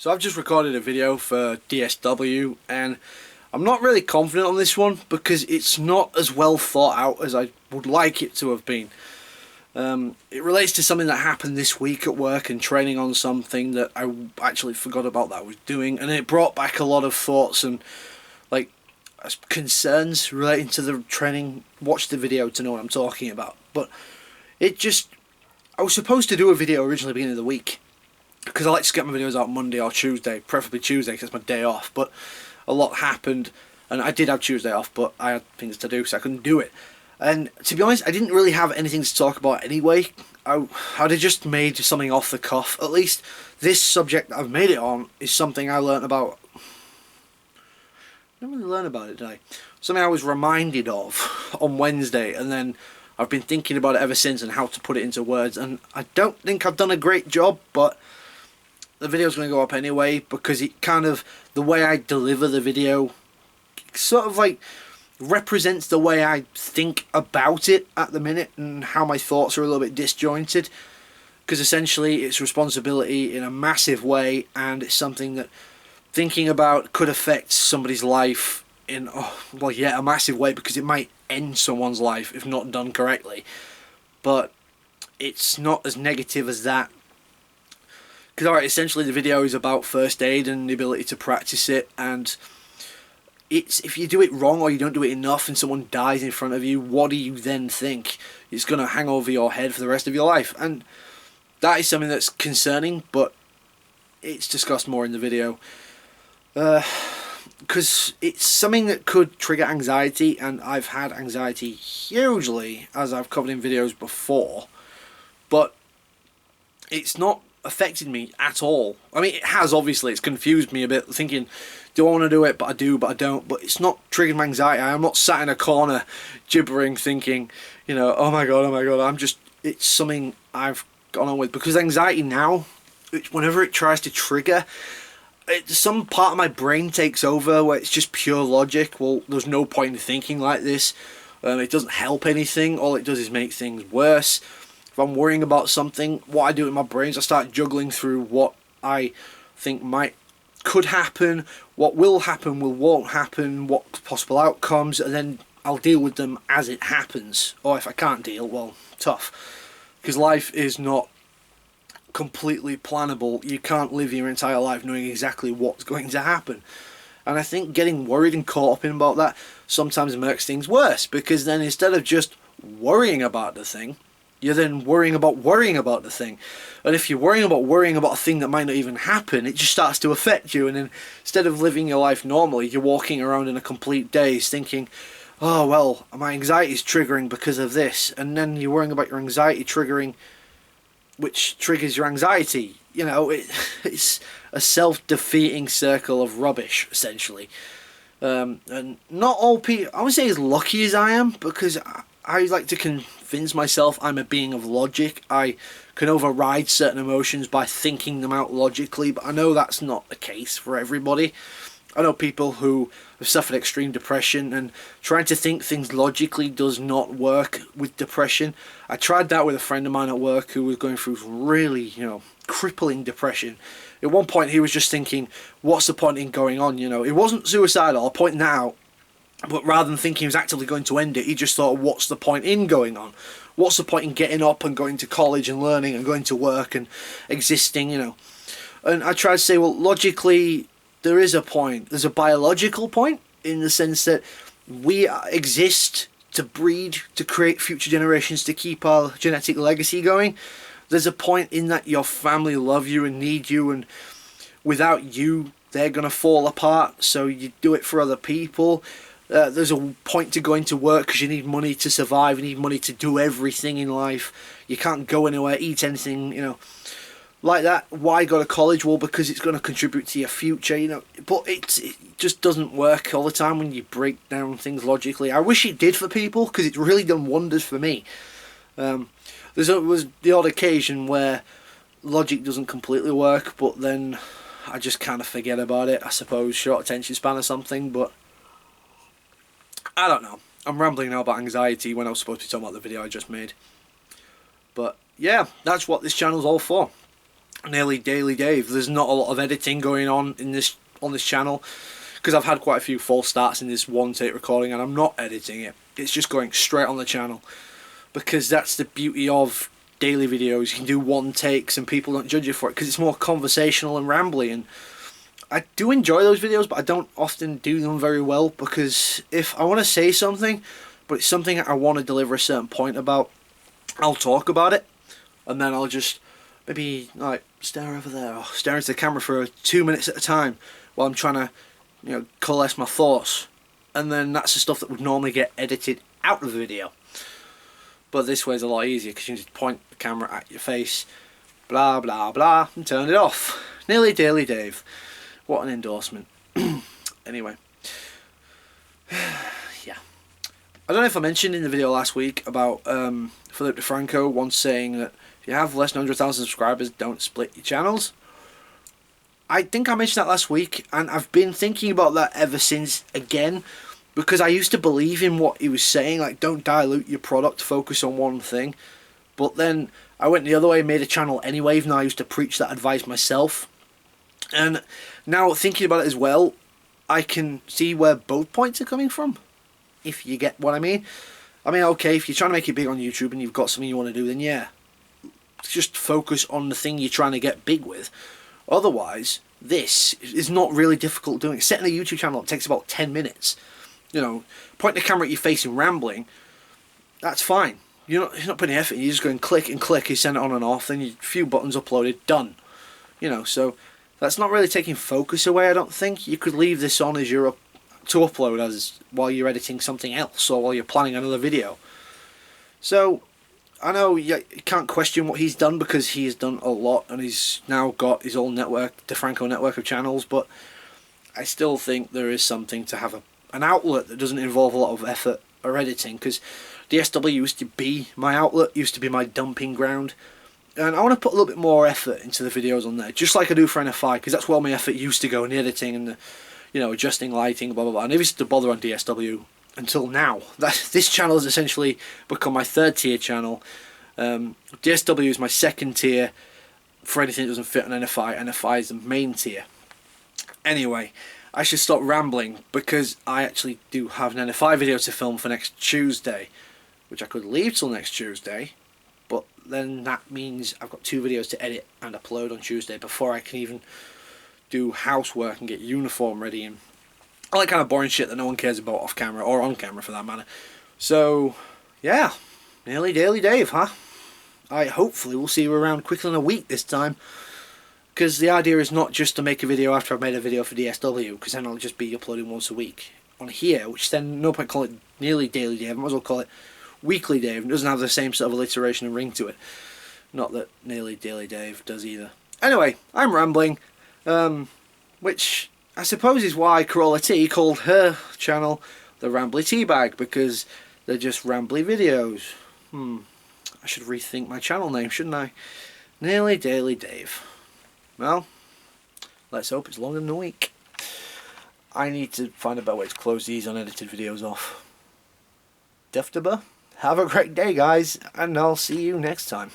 So I've just recorded a video for DSW, and I'm not really confident on this one because it's not as well thought out as I would like it to have been. It relates to something that happened this week at work and training on something that I actually forgot about that I was doing, and it brought back a lot of thoughts and like concerns relating to the training. Watch the video to know what I'm talking about. But I was supposed to do a video originally at the beginning of the week, because I like to get my videos out Monday or Tuesday, preferably Tuesday because it's my day off, but a lot happened and I did have Tuesday off, but I had things to do so I couldn't do it. And to be honest, I didn't really have anything to talk about anyway. I'd have just made something off the cuff. At least this subject I've made it on is something I learnt about. I didn't really learn about it, did I? Something I was reminded of on Wednesday, and then I've been thinking about it ever since and how to put it into words, and I don't think I've done a great job, but the video's going to go up anyway because it kind of, the way I deliver the video sort of like represents the way I think about it at the minute and how my thoughts are a little bit disjointed, because essentially it's responsibility in a massive way, and it's something that thinking about could affect somebody's life in a massive way, because it might end someone's life if not done correctly. But it's not as negative as that. Because alright, essentially the video is about first aid and the ability to practice it, and it's, if you do it wrong or you don't do it enough and someone dies in front of you, what do you then think? It's going to hang over your head for the rest of your life, and that is something that's concerning, but it's discussed more in the video. Because it's something that could trigger anxiety, and I've had anxiety hugely, as I've covered in videos before, but it's not affected me at all. I mean, it has, obviously. It's confused me a bit, thinking, do I want to do it? But I do, but I don't. But it's not triggered my anxiety. I'm not sat in a corner gibbering, thinking, you know, oh my god, I'm just, it's something I've gone on with. Because anxiety now, whenever it tries to trigger, some part of my brain takes over where it's just pure logic. Well, there's no point in thinking like this. It doesn't help anything. All it does is make things worse. If I'm worrying about something, what I do in my brain is I start juggling through what I think could happen, what will happen, won't happen, what possible outcomes, and then I'll deal with them as it happens. Or if I can't deal, well, tough. Because life is not completely plannable. You can't live your entire life knowing exactly what's going to happen. And I think getting worried and caught up in about that sometimes makes things worse, because then instead of just worrying about the thing, you're then worrying about the thing. And if you're worrying about a thing that might not even happen, it just starts to affect you. And then instead of living your life normally, you're walking around in a complete daze thinking, oh well, my anxiety is triggering because of this. And then you're worrying about your anxiety triggering, which triggers your anxiety. You know, it's a self-defeating circle of rubbish, essentially. And not all people, I would say, as lucky as I am, because I like to convince myself I'm a being of logic. I can override certain emotions by thinking them out logically, but I know that's not the case for everybody. I know people who have suffered extreme depression, and trying to think things logically does not work with depression. I tried that with a friend of mine at work who was going through really, crippling depression. At one point he was just thinking, what's the point in going on? It wasn't suicidal, I'll point that out. But rather than thinking he was actively going to end it, he just thought, what's the point in going on? What's the point in getting up and going to college and learning and going to work and existing, And I tried to say, well, logically, there is a point. There's a biological point, in the sense that we exist to breed, to create future generations, to keep our genetic legacy going. There's a point in that your family love you and need you, and without you, they're going to fall apart, so you do it for other people. There's a point to going to work because you need money to survive, you need money to do everything in life. You can't go anywhere, eat anything, like that. Why go to college? Well, because it's going to contribute to your future, But it just doesn't work all the time when you break down things logically. I wish it did for people, because it's really done wonders for me. There was the odd occasion where logic doesn't completely work, but then I just kind of forget about it. I suppose short attention span or something, but I don't know. I'm rambling now about anxiety when I was supposed to be talking about the video I just made. But yeah, that's what this channel's all for. NearlyDailyDave. There's not a lot of editing going on in this channel, because I've had quite a few false starts in this one take recording, and I'm not editing it. It's just going straight on the channel, because that's the beauty of daily videos. You can do one takes and people don't judge you for it, because it's more conversational and rambly. And I do enjoy those videos, but I don't often do them very well, because if I want to say something, but it's something I want to deliver a certain point about, I'll talk about it, and then I'll just maybe like stare over there or stare into the camera for 2 minutes at a time while I'm trying to, you know, coalesce my thoughts. And then that's the stuff that would normally get edited out of the video. But this way is a lot easier, because you can just point the camera at your face, blah blah blah, and turn it off. NearlyDailyDave. What an endorsement. Anyway. Yeah. I don't know if I mentioned in the video last week about Philip DeFranco once saying that if you have less than 100,000 subscribers, don't split your channels. I think I mentioned that last week, and I've been thinking about that ever since again, because I used to believe in what he was saying, like don't dilute your product, focus on one thing. But then I went the other way, made a channel anyway, even though I used to preach that advice myself. And now thinking about it as well, I can see where both points are coming from, if you get what I mean. I mean, okay, if you're trying to make it big on YouTube and you've got something you want to do, then yeah, just focus on the thing you're trying to get big with. Otherwise, this is not really difficult doing. Setting a YouTube channel up takes about 10 minutes. You know, pointing the camera at your face and rambling, that's fine. You're not putting effort in. You're just going click and click, you send it on and off, then a few buttons uploaded, done. You know, so that's not really taking focus away, I don't think. You could leave this on as to upload as while you're editing something else, or while you're planning another video. So I know you can't question what he's done, because he has done a lot, and he's now got his own network, DeFranco network of channels, but I still think there is something to have an outlet that doesn't involve a lot of effort or editing, because DSW used to be my outlet, used to be my dumping ground, and I want to put a little bit more effort into the videos on there, just like I do for NFI, because that's where my effort used to go in the editing and the, you know, adjusting lighting, blah blah blah. I never used to bother on DSW until now. This channel has essentially become my third tier channel. DSW is my second tier for anything that doesn't fit on NFI. NFI is the main tier. Anyway, I should stop rambling, because I actually do have an NFI video to film for next Tuesday, which I could leave till next Tuesday, but then that means I've got 2 videos to edit and upload on Tuesday before I can even do housework and get uniform ready and all that kind of boring shit that no one cares about off camera, or on camera for that matter. So yeah, NearlyDailyDave, huh? I hopefully will see you around quicker than a week this time, because the idea is not just to make a video after I've made a video for DSW, because then I'll just be uploading once a week on here, which then no point calling it NearlyDailyDave. I might as well call it Weekly Dave. It doesn't have the same sort of alliteration and ring to it. Not that NearlyDailyDave does either. Anyway, I'm rambling, which I suppose is why Corolla T called her channel the Rambly Teabag, because they're just rambly videos. I should rethink my channel name, shouldn't I? NearlyDailyDave. Well, let's hope it's longer than a week. I need to find a better way to close these unedited videos off. Have a great day, guys, and I'll see you next time.